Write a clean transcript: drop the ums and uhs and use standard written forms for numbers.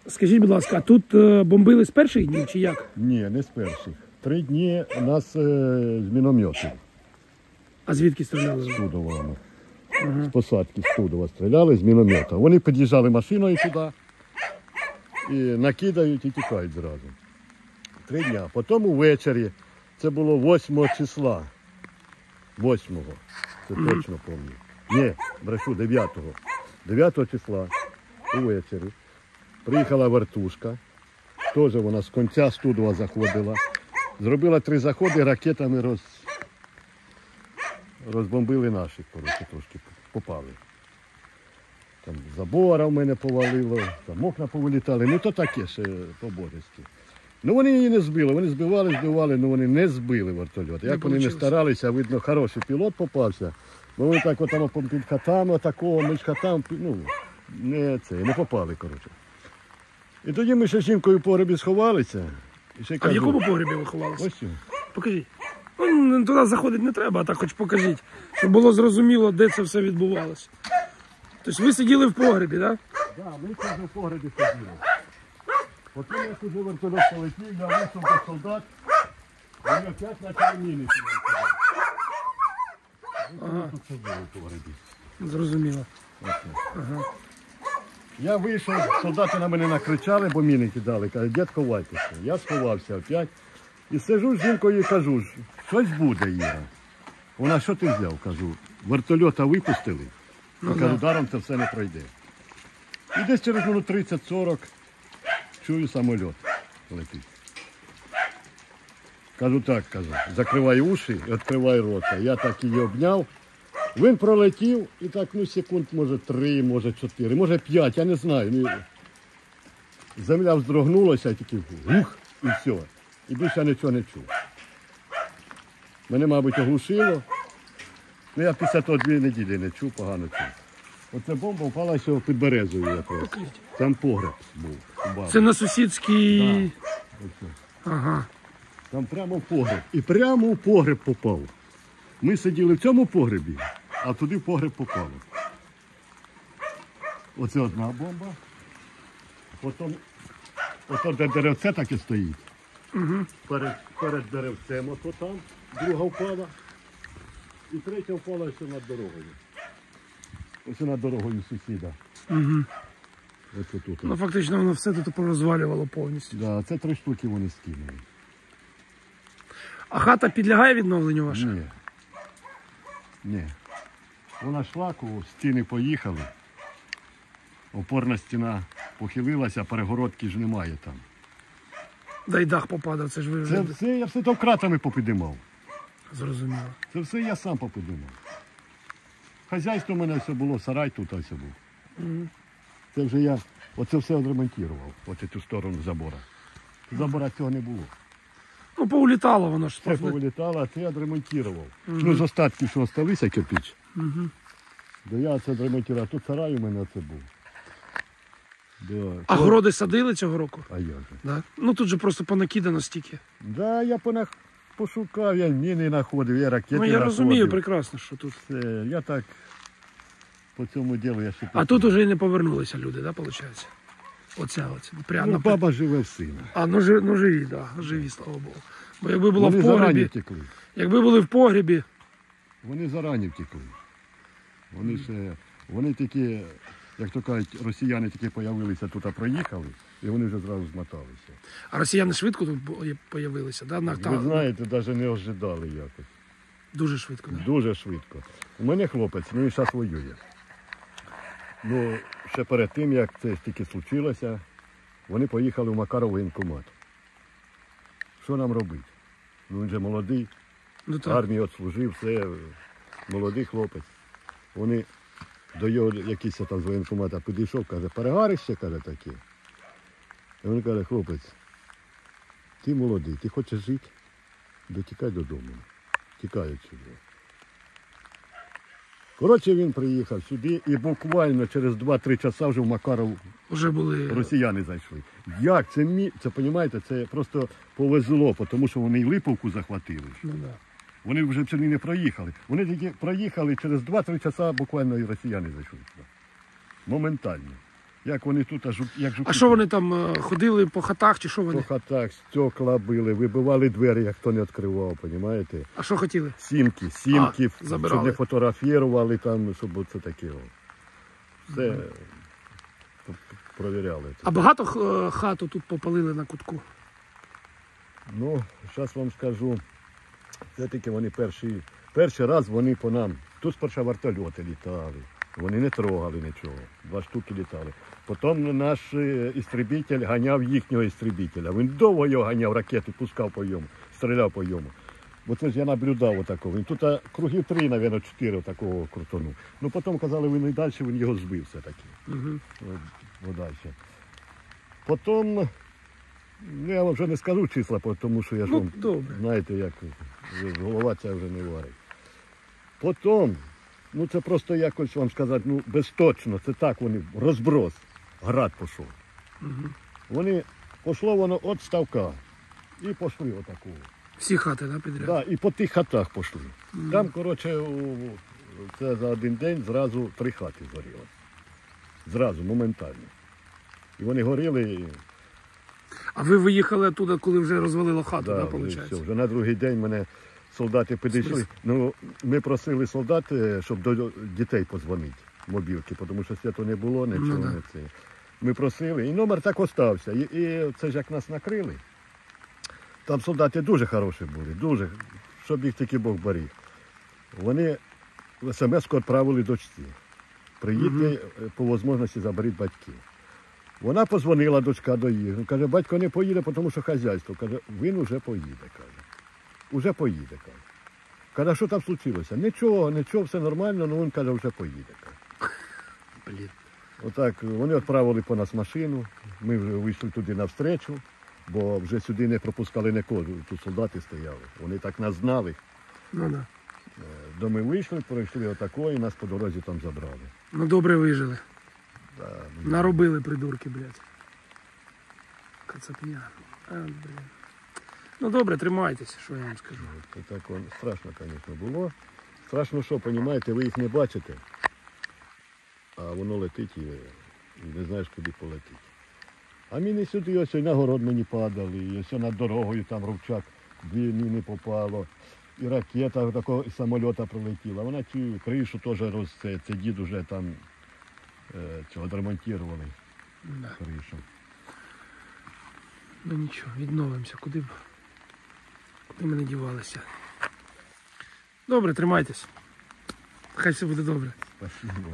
Скажіть, будь ласка, а тут бомбили з перших днів чи як? Ні, не з перших. 3 дні нас з мінометів. А звідки стріляли? З Тудова. З посадки з Тудова стріляли з міномета. Вони під'їжджали машиною сюди і накидають і тікають зразу. 3 дня. Потім увечері, це було 8 числа. 8-го. Це точно пам'ятаю. Ні, брешу, 9-го. 9 числа увечері приїхала вертушка. Теж вона з кінця Студова заходила. Зробила 3 заходи, ракетами розбомбили наших, коротше, трошки попали. Там забора в мене повалило, там окна повилітали. Ну то таке ще по-божески. Ну вони її не збили, вони збивали, але вони не збили вертольот. Як вони не старалися, видно, хороший пілот попався. Ну вони так от там під хатами, такого, між хатами, ну, не попали, коротше. І тоді ми ще з жінкою в погребі сховалися. І ще А в якому погребі ви ховалися? Ось цю. Покажіть. Ну, туди заходити не треба, а так хоч покажіть, щоб було зрозуміло, де це все відбувалося. Тобто ви сиділи в погребі, так? Так, ми тут в погребі сиділи. Потім як уже вертольот полетів, я вийшов до солдат, вони опять почали міни сидіти. Ага. Тут сиділи в погребі. Зрозуміло. Ага. Я вийшов, солдати на мене накричали, бо міни кидали, кажуть, дід, ховайтеся. Я сховався опять. І сижу з жінкою і кажу, щось буде, Іра. Вона, що ти взяв? Кажу, вертольота випустили. Кажу, даром це все не пройде. І десь через минут 30-40 чую самоліт летить. Кажу, так, закривай уші і відкривай рота. Я так її обняв. Він пролетів і так, ну, секунд, може 3, може 4, може 5, я не знаю. Земля вздрогнулася, тільки гух, і все. І більше нічого не чув. Мене, мабуть, оглушило. Ну, я після того 2 неділі не чув, погано чув. Оце бомба впала ще під березою якраз. Там погреб був. Це на сусідській... Да. Ага. Там прямо в погреб. І прямо в погреб попав. Ми сиділи в цьому погребі, а туди в погреб попало. Оце одна бомба. Потім, ото де деревце так і стоїть. Угу. Перед деревцем ото там, друга впала. І третя впала ще над дорогою. Ось над дорогою сусіда. Угу. Ось тут. Ну фактично воно все тут порозвалювало повністю. Да, це 3 штуки вони скинули. А хата підлягає відновленню ваша? Ні. Ні. Вона йшла, стіни поїхали. Опорна стіна похилилася, перегородки ж немає там. Да й дах попадав, це ж ви вже... Це все, я все то кратами попідимав. Зрозуміло. Це все я сам попідимав. Хазяйство в мене все було, сарай тут ось був. Угу. Це вже я оце все відремонтував, оце цю сторону забора. Забора цього не було. Ну, поулітало воно ж. Це повилітало, а це я відремонтував. Ну, з остатків, що залишилися кирпич. Да я це відремонтував. Тут сарай у мене це був. Да. А городи садили цього року? А я же. Да? Ну тут же просто понакидано стільки. Да, я пошукав, я міни знаходив, я ракети знаходив. Ну я розумію прекрасно, що тут. Це, я так по цьому ділу я ще... А тут уже і не повернулися люди, да, виходить? Оця. Прямо ну, баба живе в сина. А, ну живі, да, живі, слава Богу. Бо якби було вони в погребі, зарані втекли. Якби були в погребі. Вони зарані втекли. Вони такі, як то кажуть, росіяни тільки появилися тут, а проїхали, і вони вже зразу змоталися. А росіяни швидко тут появилися, да? Ви знаєте, навіть не ожидали якось. Дуже швидко, да? Дуже швидко. У мене хлопець, він зараз воює. Ну, ще перед тим, як це тільки случилося, вони поїхали в Макаров воєнкомат. Що нам робити? Ну, він же молодий, ну, армію відслужив, все, молодий хлопець. Вони до його якийсь там з воєнкомата підійшов, каже, перегарище, каже, таке. І він каже, хлопець, ти молодий, ти хочеш жити? Дотікай додому. Тікай сюди. Коротше, він приїхав сюди і буквально через 2-3 часа вже в Макаров вже були... росіяни зайшли. Як? Це, розумієте, це просто повезло, тому що вони і Липовку захватили. Ну, да. Вони вже сюди не проїхали. Вони тільки проїхали, через 2-3 часа буквально і росіяни зайшли сюди. Моментально. Як вони тут, як жуки. А що вони там ходили по хатах чи що вони? По хатах стекла били, вибивали двері, як хто не відкривав, розумієте? А що хотіли? Сімки, забирали. щоб не фотографували там, щоб це таке. Все провіряли. А багато хату тут попалили на кутку? Ну, зараз вам скажу, все-таки вони перший раз вони по нам. Тут спершу вертольоти літали, вони не трогали нічого, 2 штуки літали. Потім наш істребитель ганяв їхнього істребителя. Він довго його ганяв, ракету пускав по йому, стріляв по йому. Бо це ж я наблюдав отакого. Він тут кругів 3, мабуть, 4 такого крутону. Ну потім казали, він і далі, він його збив все-таки. Дальше. Потім, ну, я вам вже не скажу числа, тому що я ж вам, знаєте, як голова ця вже не варить. Потім, ну це просто якось вам сказати, ну безточно, це так вони, розброс, град пішов. Вони, пішло воно від ставка і пішли отакого. Всі хати, да, підряд? Так, і по тих хатах пішли. Там, коротше, це за один день зразу 3 хати згоріло. Зразу, моментально. І вони горіли. А ви виїхали оттуда, коли вже розвалило хату, Да, виходить? все, вже на другий день мене солдати підійшли. Ну, ми просили солдат, щоб до дітей подзвонити, мобілки, тому що світу не було, нічого не це. Ми просили, і номер так остався. І це ж як нас накрили. Там солдати дуже хороші були, дуже, щоб їх тільки Бог беріг. Вони смс-ку відправили дочці. Приїдьте, по можливості заберіть батьків. Вона позвонила, дочка до їх. Каже, батько не поїде, тому що хазяйство. Каже, він уже поїде, каже. Уже поїде, каже. Каже, що там случилося? Нічого, все нормально, але він каже, вже поїде, каже. Блін. Отак, вони відправили по нас машину, ми вже вийшли туди навстречу, бо вже сюди не пропускали нікого, тут солдати стояли. Вони так нас знали. Ну, До ми вийшли, пройшли отако і нас по дорозі там забрали. ну добре вижили. Да, Наробили придурки, блядь. Кацапня. Блін. Ну добре, тримайтеся, що я вам скажу. Це так страшно, звісно, було. Страшно, що, розумієте, ви їх не бачите, а воно летить і не знаєш, куди полетить. А міни сюди, ось і на город мені падали, і ось над дорогою там ровчак 2 міни попало, і ракета такого із самоліта прилетіла. Вона цю кришу теж це дід уже там цього відремонтували, кришу. Ну нічого, відновимося, куди ми не дівалися. Добре, тримайтесь. Хай все буде добре. Спасибо.